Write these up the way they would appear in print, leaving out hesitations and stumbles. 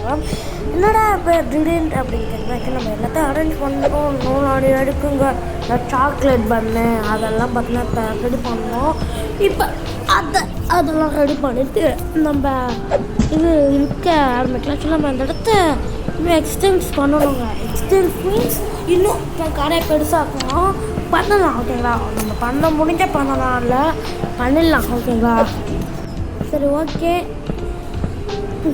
பார்க்கலாம். என்னடா இப்போ திடீர்னு அப்படின்னு கேட்குறாங்க. நம்ம எல்லாத்தையும் அரேஞ்ச் பண்ணோம். நூலாடி எடுக்குங்க சாக்லேட் பண்ணு அதெல்லாம் பார்த்தீங்கன்னா ரெடி பண்ணோம். இப்போ அதெல்லாம் ரெடி பண்ணிவிட்டு நம்ம இது இருக்க ஆரம்பிக்கலாம். ஆக்சுவலாக நம்ம அந்த இடத்த இன்னும் எக்ஸ்டென்ஸ் பண்ணணுங்க. எக்ஸ்டென்ஸ் மீன்ஸ் இன்னும் கடையை பெருசாக்கணும். பண்ணலாம் ஓகேங்களா. நம்ம பண்ண முடிஞ்ச பண்ணலாம் இல்லை பண்ணிடலாம் ஓகேங்களா. சரி ஓகே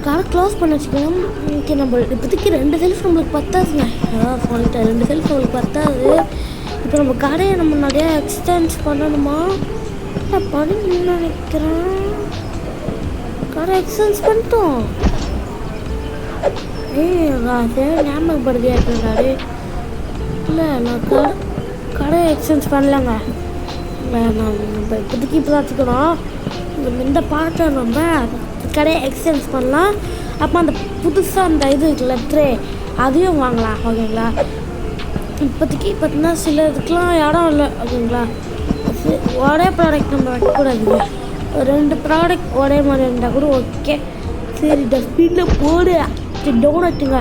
கடை க்ளோஸ் பண்ண வச்சுக்கணும். ஓகே நம்ம இப்போதைக்கு 2 செல்ஃப் நம்மளுக்கு பத்தாதுங்க. அதான் சொல்லிட்டேன் 2 செல்ஃப் நம்மளுக்கு பத்தாது. இப்போ நம்ம கடையை நம்ம நிறையா எக்ஸ்டென்ஸ் பண்ணணுமா பண்ணணும்னு நினைக்கிறேன். கடை எக்ஸ்டென்ஸ் பண்ணிட்டோம். ஞாபகப்படுத்தியா இருக்கிறாரு இல்லை நான் கடை எக்ஸ்சேஞ்ச் பண்ணலங்க. நம்ம இப்போதைக்கு இப்போ தான் வச்சுக்கணும். இந்த பாட்டை நம்ம கடையை எக்ஸ்சேஞ்ச் பண்ணலாம். அப்போ அந்த புதுசாக அந்த இது இருக்குல்ல ட்ரே அதையும் வாங்கலாம் ஓகேங்களா. இப்போதைக்கு பார்த்தீங்கன்னா சில இதுக்கெலாம் இடம் இல்லை ஓகேங்களா. ஒரே ப்ராடக்ட் நம்ம வைக்கக்கூடாதுங்க. 2 ப்ராடக்ட் ஒரே மாதிரி இருந்தால் கூட ஓகே. சரி டஸ்ட்பினில் போடு. டோனட்டுங்க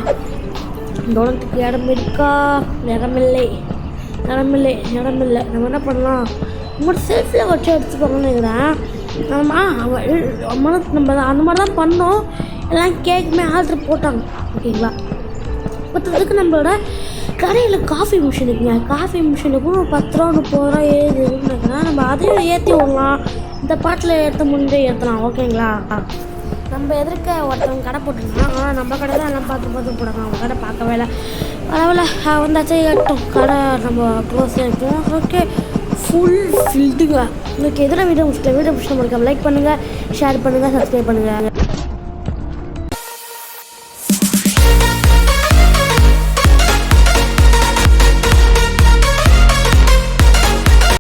டோனட்டுக்கு இடம் இருக்கா? இடமில்லை. நம்ம என்ன பண்ணலாம் உங்களோட செல்ஃபில் வச்சு எடுத்துக்கோங்கன்னு நினைக்கிறேன். நம்ம அந்த மாதிரி தான் பண்ணோம். எல்லாம் கேக்குமே ஆர்டர் போட்டாங்க ஓகேங்களா. மற்றதுக்கு நம்மளோட கடையில் காஃபி மிஷின் இருக்குங்க. காஃபி மிஷினுக்கும் 10 ரூபா 30 ரூபா ஏறுதுன்னு நினைக்கிறேன். நம்ம அதையும் ஏற்றி விடலாம். இந்த பாட்டில் ஏற்ற முடிஞ்சு ஏற்றலாம் ஓகேங்களா. நம்ம எதிர்க்க ஒருத்தவங்க கடை போட்டுருந்தோம். ஆனால் நம்ம கடை தான் எல்லாம் பார்த்து போடுறாங்க. அவங்க கடை பார்க்கவே இல்லை. பரவாயில்ல வந்தாச்சே ஏட்டோம். கடை நம்ம க்ளோஸ் ஆகிட்டோம். ஓகே ஃபுல் ஃபில்டுங்க. உங்களுக்கு எதிராக வீடியோ முடிச்சிட்டேன். வீடியோ முடிச்சு நம்மளுக்கு லைக் பண்ணுங்கள், ஷேர் பண்ணுங்கள், சப்ஸ்கிரைப் பண்ணுங்கள்.